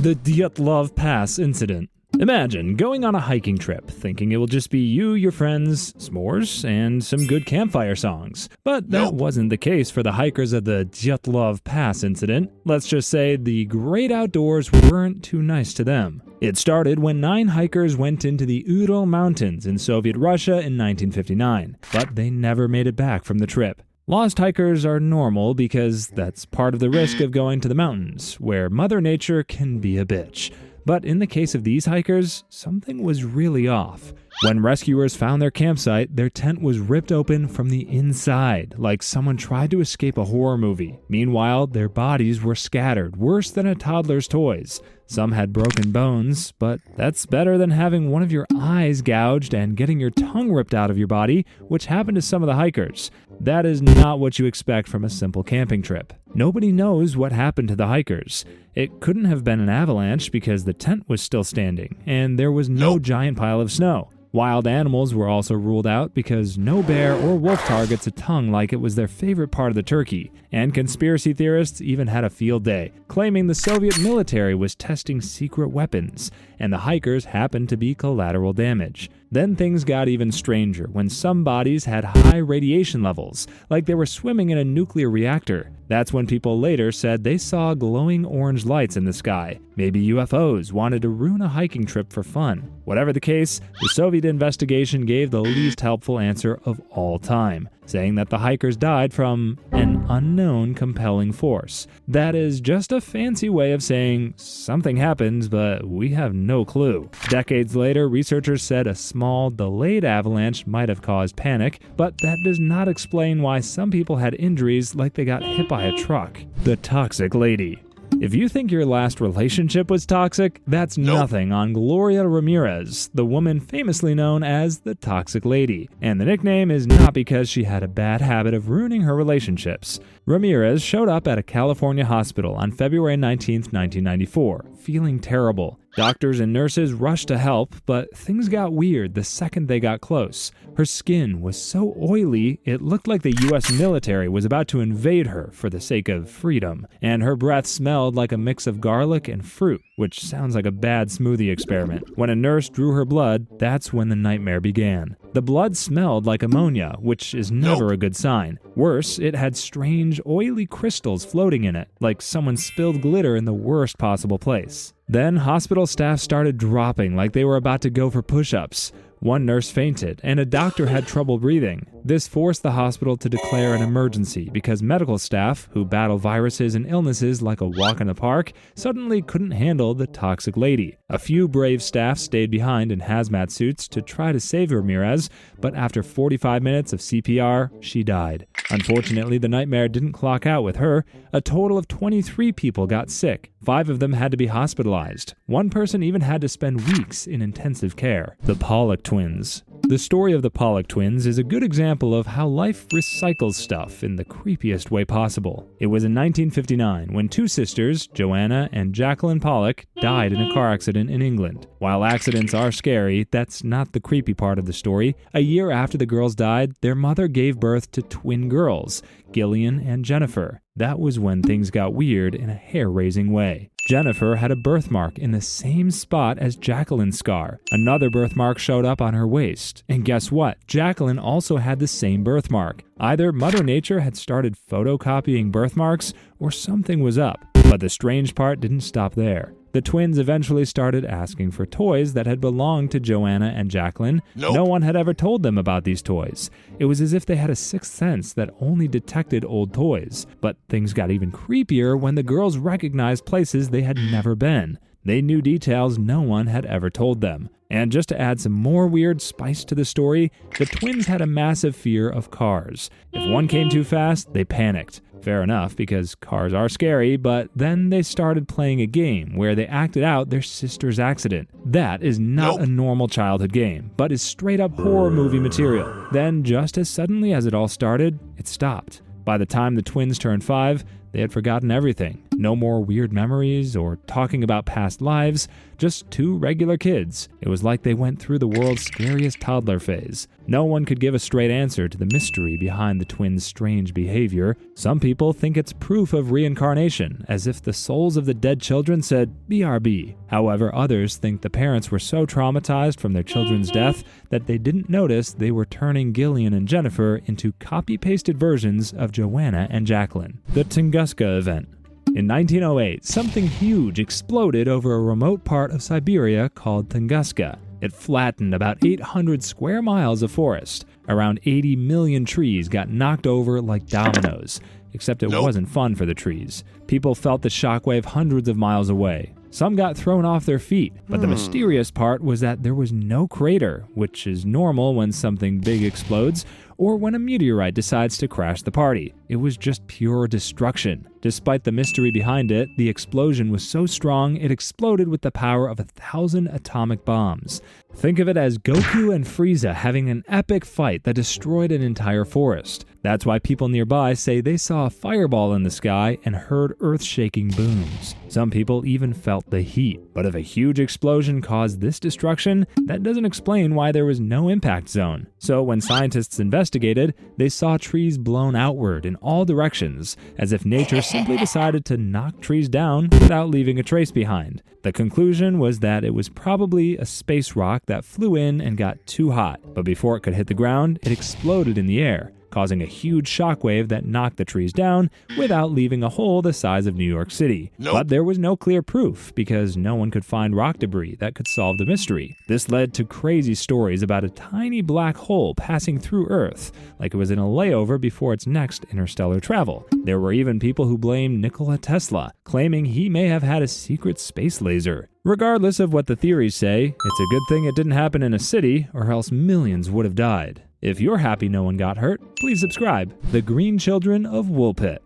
The Dyatlov Pass incident. Imagine going on a hiking trip, thinking it will just be you, your friends, s'mores, and some good campfire songs. But that wasn't the case for the hikers of the Dyatlov Pass incident. Let's just say the great outdoors weren't too nice to them. It started when 9 hikers went into the Ural Mountains in Soviet Russia in 1959, but they never made it back from the trip. Lost hikers are normal because that's part of the risk of going to the mountains, where Mother Nature can be a bitch. But in the case of these hikers, something was really off. When rescuers found their campsite, their tent was ripped open from the inside, like someone tried to escape a horror movie. Meanwhile, their bodies were scattered, worse than a toddler's toys. Some had broken bones, but that's better than having one of your eyes gouged and getting your tongue ripped out of your body, which happened to some of the hikers. That is not what you expect from a simple camping trip. Nobody knows what happened to the hikers. It couldn't have been an avalanche because the tent was still standing, and there was no giant pile of snow. Wild animals were also ruled out because no bear or wolf targets a tongue like it was their favorite part of the turkey, and conspiracy theorists even had a field day, claiming the Soviet military was testing secret weapons, and the hikers happened to be collateral damage. Then things got even stranger when some bodies had high radiation levels, like they were swimming in a nuclear reactor. That's when people later said they saw glowing orange lights in the sky. Maybe UFOs wanted to ruin a hiking trip for fun. Whatever the case, the Soviet investigation gave the least helpful answer of all time, saying that the hikers died from an unknown compelling force. That is just a fancy way of saying something happened, but we have no clue. Decades later, researchers said a small, delayed avalanche might have caused panic, but that does not explain why some people had injuries like they got hit by a truck. The toxic lady. If you think your last relationship was toxic, that's nothing on Gloria Ramirez, the woman famously known as the Toxic Lady. And the nickname is not because she had a bad habit of ruining her relationships. Ramirez showed up at a California hospital on February 19, 1994, feeling terrible. Doctors and nurses rushed to help, but things got weird the second they got close. Her skin was so oily, it looked like the US military was about to invade her for the sake of freedom. And her breath smelled like a mix of garlic and fruit, which sounds like a bad smoothie experiment. When a nurse drew her blood, that's when the nightmare began. The blood smelled like ammonia, which is never a good sign. Worse, it had strange, oily crystals floating in it, like someone spilled glitter in the worst possible place. Then hospital staff started dropping like they were about to go for push-ups. One nurse fainted, and a doctor had trouble breathing. This forced the hospital to declare an emergency because medical staff, who battle viruses and illnesses like a walk in the park, suddenly couldn't handle the toxic lady. A few brave staff stayed behind in hazmat suits to try to save Ramirez, but after 45 minutes of CPR, she died. Unfortunately, the nightmare didn't clock out with her. A total of 23 people got sick. 5 of them had to be hospitalized. One person even had to spend weeks in intensive care. The Pollock twins. The story of the Pollock twins is a good example of how life recycles stuff in the creepiest way possible. It was in 1959 when 2 sisters, Joanna and Jacqueline Pollock, died in a car accident in England. While accidents are scary, that's not the creepy part of the story. A year after the girls died, their mother gave birth to twin girls, Gillian and Jennifer. That was when things got weird in a hair-raising way. Jennifer had a birthmark in the same spot as Jacqueline's scar. Another birthmark showed up on her waist. And guess what? Jacqueline also had the same birthmark. Either Mother Nature had started photocopying birthmarks, or something was up. But the strange part didn't stop there. The twins eventually started asking for toys that had belonged to Joanna and Jacqueline. No one had ever told them about these toys. It was as if they had a sixth sense that only detected old toys. But things got even creepier when the girls recognized places they had never been. They knew details no one had ever told them. And just to add some more weird spice to the story, the twins had a massive fear of cars. If one came too fast, they panicked. Fair enough, because cars are scary, but then they started playing a game where they acted out their sister's accident. That is not a normal childhood game, but is straight up horror movie material. Then, just as suddenly as it all started, it stopped. By the time the twins turned 5, They had forgotten everything. No more weird memories or talking about past lives, just two regular kids. It was like they went through the world's scariest toddler phase. No one could give a straight answer to the mystery behind the twins' strange behavior. Some people think it's proof of reincarnation, as if the souls of the dead children said, BRB. However, others think the parents were so traumatized from their children's death that they didn't notice they were turning Gillian and Jennifer into copy-pasted versions of Joanna and Jacqueline. The Tunguska event. In 1908, something huge exploded over a remote part of Siberia called Tunguska. It flattened about 800 square miles of forest. Around 80 million trees got knocked over like dominoes, except it wasn't fun for the trees. People felt the shockwave hundreds of miles away. Some got thrown off their feet, but the mysterious part was that there was no crater, which is normal when something big explodes, or when a meteorite decides to crash the party. It was just pure destruction. Despite the mystery behind it, the explosion was so strong it exploded with the power of 1,000 atomic bombs. Think of it as Goku and Frieza having an epic fight that destroyed an entire forest. That's why people nearby say they saw a fireball in the sky and heard earth-shaking booms. Some people even felt the heat. But if a huge explosion caused this destruction, that doesn't explain why there was no impact zone. So when scientists investigated, they saw trees blown outward in all directions, as if nature simply decided to knock trees down without leaving a trace behind. The conclusion was that it was probably a space rock that flew in and got too hot, but before it could hit the ground, it exploded in the air, causing a huge shockwave that knocked the trees down without leaving a hole the size of New York City. But there was no clear proof because no one could find rock debris that could solve the mystery. This led to crazy stories about a tiny black hole passing through Earth, like it was in a layover before its next interstellar travel. There were even people who blamed Nikola Tesla, claiming he may have had a secret space laser. Regardless of what the theories say, it's a good thing it didn't happen in a city, or else millions would have died. If you're happy no one got hurt, please subscribe. The Green Children of Woolpit.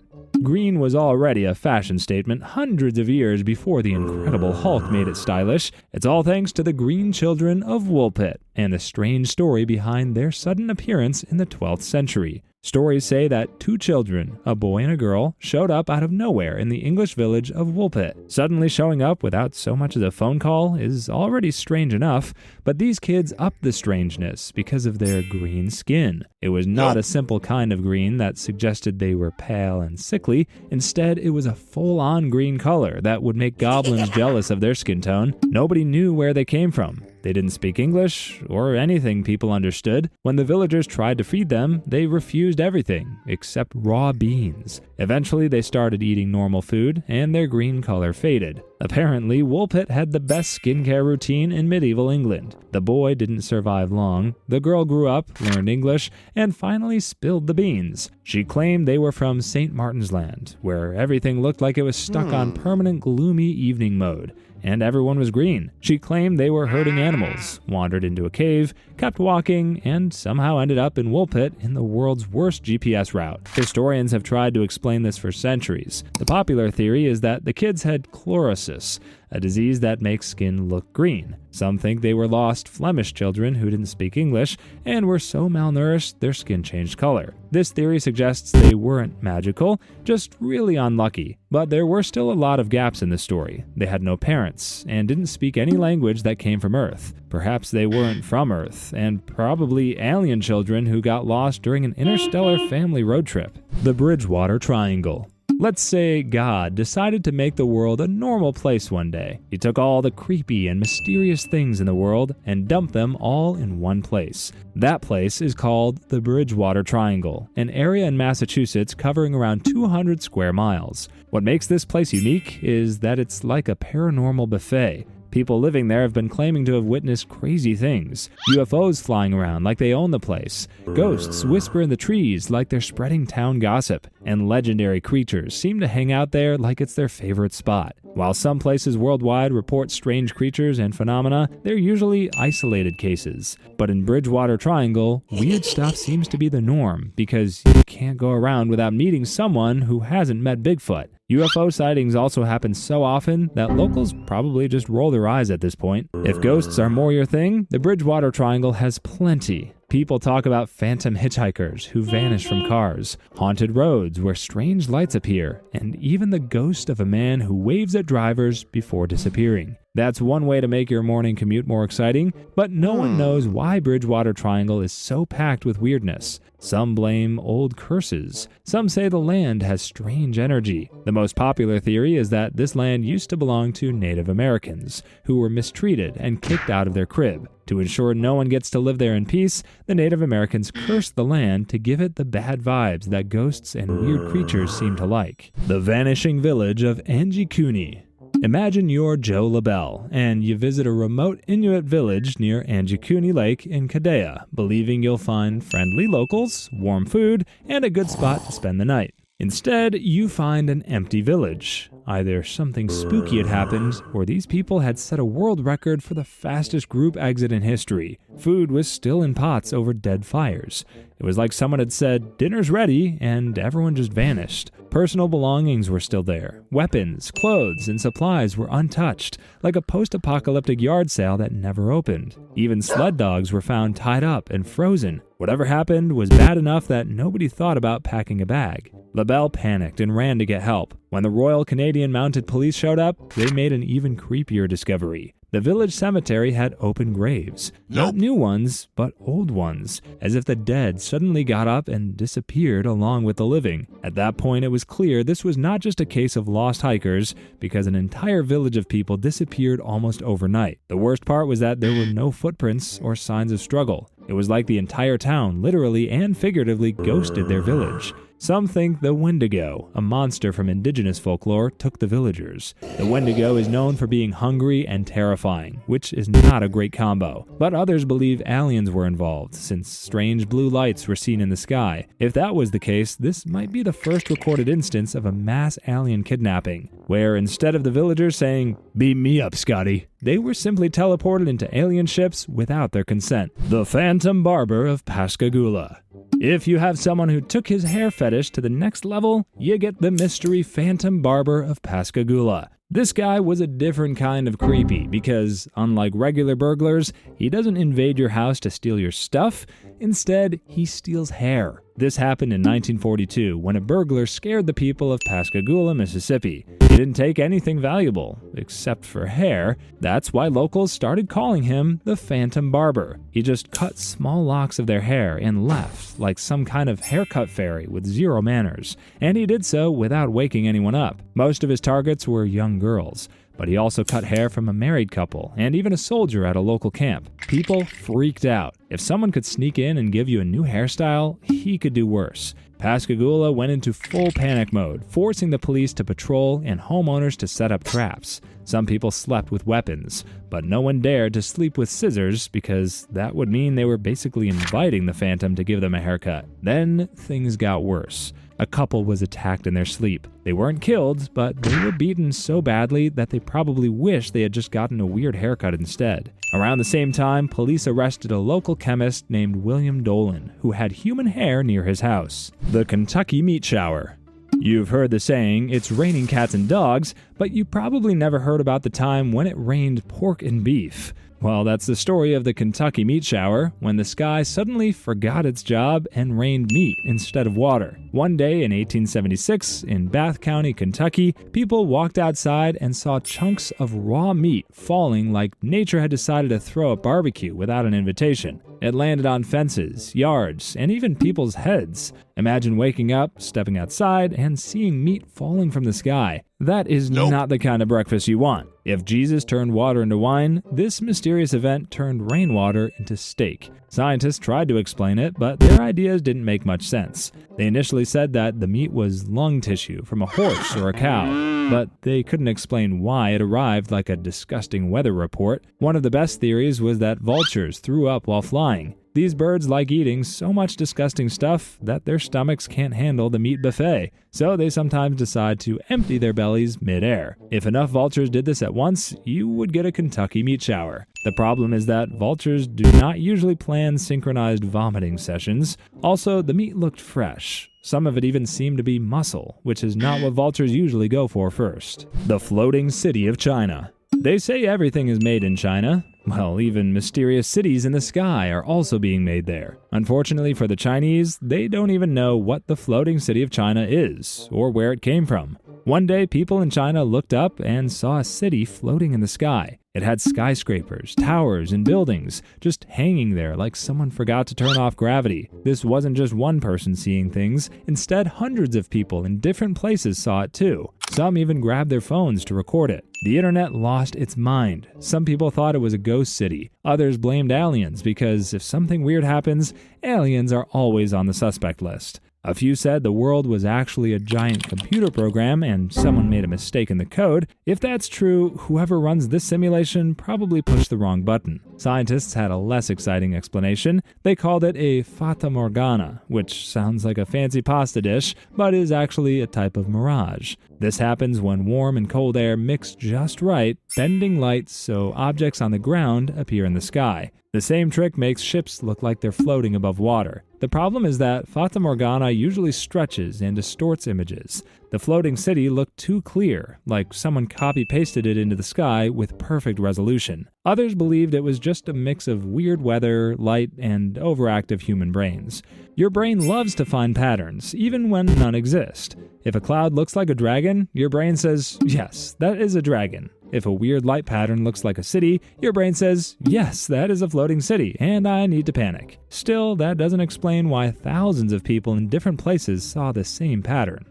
Green was already a fashion statement hundreds of years before the Incredible Hulk made it stylish. It's all thanks to the Green Children of Woolpit and the strange story behind their sudden appearance in the 12th century. Stories say that two children, a boy and a girl, showed up out of nowhere in the English village of Woolpit. Suddenly showing up without so much as a phone call is already strange enough, but these kids upped the strangeness because of their green skin. It was not a simple kind of green that suggested they were pale and sickly. Instead, it was a full-on green color that would make goblins jealous of their skin tone. Nobody knew where they came from. They didn't speak English or anything people understood. When the villagers tried to feed them, they refused everything except raw beans. Eventually, they started eating normal food, and their green color faded. Apparently, Woolpit had the best skincare routine in medieval England. The boy didn't survive long. The girl grew up, learned English, and finally spilled the beans. She claimed they were from St. Martin's Land, where everything looked like it was stuck on permanent gloomy evening mode. And everyone was green. She claimed they were herding animals, wandered into a cave, kept walking, and somehow ended up in Woolpit in the world's worst GPS route. Historians have tried to explain this for centuries. The popular theory is that the kids had chlorosis, a disease that makes skin look green. Some think they were lost Flemish children who didn't speak English and were so malnourished their skin changed color. This theory suggests they weren't magical, just really unlucky. But there were still a lot of gaps in the story. They had no parents and didn't speak any language that came from Earth. Perhaps they weren't from Earth, and probably alien children who got lost during an interstellar family road trip. The Bridgewater Triangle. Let's say God decided to make the world a normal place one day. He took all the creepy and mysterious things in the world and dumped them all in one place. That place is called the Bridgewater Triangle, an area in Massachusetts covering around 200 square miles. What makes this place unique is that it's like a paranormal buffet. People living there have been claiming to have witnessed crazy things. UFOs flying around like they own the place. Ghosts whisper in the trees like they're spreading town gossip. And legendary creatures seem to hang out there like it's their favorite spot. While some places worldwide report strange creatures and phenomena, they're usually isolated cases. But in Bridgewater Triangle, weird stuff seems to be the norm because you can't go around without meeting someone who hasn't met Bigfoot. UFO sightings also happen so often that locals probably just roll their eyes at this point. If ghosts are more your thing, the Bridgewater Triangle has plenty. People talk about phantom hitchhikers who vanish from cars, haunted roads where strange lights appear, and even the ghost of a man who waves at drivers before disappearing. That's one way to make your morning commute more exciting, but no one knows why Bridgewater Triangle is so packed with weirdness. Some blame old curses. Some say the land has strange energy. The most popular theory is that this land used to belong to Native Americans, who were mistreated and kicked out of their crib. To ensure no one gets to live there in peace, the Native Americans cursed the land to give it the bad vibes that ghosts and weird creatures seem to like. The vanishing village of Angikuni. Imagine you're Joe LaBelle, and you visit a remote Inuit village near Angikuni Lake in Kadea, believing you'll find friendly locals, warm food, and a good spot to spend the night. Instead, you find an empty village. Either something spooky had happened, or these people had set a world record for the fastest group exit in history. Food was still in pots over dead fires. It was like someone had said, "Dinner's ready," and everyone just vanished. Personal belongings were still there. Weapons, clothes, and supplies were untouched, like a post-apocalyptic yard sale that never opened. Even sled dogs were found tied up and frozen. Whatever happened was bad enough that nobody thought about packing a bag. LaBelle panicked and ran to get help. When the Royal Canadian Mounted Police showed up, they made an even creepier discovery. The village cemetery had open graves. Not new ones, but old ones, as if the dead suddenly got up and disappeared along with the living. At that point, it was clear this was not just a case of lost hikers, because an entire village of people disappeared almost overnight. The worst part was that there were no footprints or signs of struggle. It was like the entire town, literally and figuratively, ghosted their village. Some think the Wendigo, a monster from indigenous folklore, took the villagers. The Wendigo is known for being hungry and terrifying, which is not a great combo. But others believe aliens were involved, since strange blue lights were seen in the sky. If that was the case, this might be the first recorded instance of a mass alien kidnapping, where instead of the villagers saying, "Beat me up, Scotty," they were simply teleported into alien ships without their consent. The Phantom Barber of Pascagoula. If you have someone who took his hair fetish to the next level, you get the mystery Phantom Barber of Pascagoula. This guy was a different kind of creepy because, unlike regular burglars, he doesn't invade your house to steal your stuff. Instead, he steals hair. This happened in 1942 when a burglar scared the people of Pascagoula, Mississippi. He didn't take anything valuable, except for hair. That's why locals started calling him the Phantom Barber. He just cut small locks of their hair and left, like some kind of haircut fairy with zero manners. And he did so without waking anyone up. Most of his targets were young girls, but he also cut hair from a married couple and even a soldier at a local camp. People freaked out. If someone could sneak in and give you a new hairstyle, he could do worse. Pascagoula went into full panic mode, forcing the police to patrol and homeowners to set up traps. Some people slept with weapons, but no one dared to sleep with scissors because that would mean they were basically inviting the Phantom to give them a haircut. Then things got worse. A couple was attacked in their sleep. They weren't killed, but they were beaten so badly that they probably wished they had just gotten a weird haircut instead. Around the same time, police arrested a local chemist named William Dolan, who had human hair near his house. The Kentucky Meat Shower. You've heard the saying, "It's raining cats and dogs," but you probably never heard about the time when it rained pork and beef. Well, that's the story of the Kentucky Meat Shower, when the sky suddenly forgot its job and rained meat instead of water. One day in 1876, in Bath County, Kentucky, people walked outside and saw chunks of raw meat falling like nature had decided to throw a barbecue without an invitation. It landed on fences, yards, and even people's heads. Imagine waking up, stepping outside, and seeing meat falling from the sky. That is not the kind of breakfast you want. If Jesus turned water into wine, this mysterious event turned rainwater into steak. Scientists tried to explain it, but their ideas didn't make much sense. They initially said that the meat was lung tissue from a horse or a cow, but they couldn't explain why it arrived like a disgusting weather report. One of the best theories was that vultures threw up while flying. These birds like eating so much disgusting stuff that their stomachs can't handle the meat buffet, so they sometimes decide to empty their bellies mid-air. If enough vultures did this at once, you would get a Kentucky meat shower. The problem is that vultures do not usually plan synchronized vomiting sessions. Also, the meat looked fresh. Some of it even seemed to be muscle, which is not what vultures usually go for first. The floating city of China. They say everything is made in China. Well, even mysterious cities in the sky are also being made there. Unfortunately for the Chinese, they don't even know what the floating city of China is, or where it came from. One day, people in China looked up and saw a city floating in the sky. It had skyscrapers, towers, and buildings just hanging there like someone forgot to turn off gravity. This wasn't just one person seeing things. Instead, hundreds of people in different places saw it too. Some even grabbed their phones to record it. The internet lost its mind. Some people thought it was a ghost city. Others blamed aliens because if something weird happens, aliens are always on the suspect list. A few said the world was actually a giant computer program and someone made a mistake in the code. If that's true, whoever runs this simulation probably pushed the wrong button. Scientists had a less exciting explanation. They called it a fata morgana, which sounds like a fancy pasta dish, but is actually a type of mirage. This happens when warm and cold air mix just right, bending light so objects on the ground appear in the sky. The same trick makes ships look like they're floating above water. The problem is that Fata Morgana usually stretches and distorts images. The floating city looked too clear, like someone copy-pasted it into the sky with perfect resolution. Others believed it was just a mix of weird weather, light, and overactive human brains. Your brain loves to find patterns, even when none exist. If a cloud looks like a dragon, your brain says, yes, that is a dragon. If a weird light pattern looks like a city, your brain says, yes, that is a floating city, and I need to panic. Still, that doesn't explain why thousands of people in different places saw the same pattern.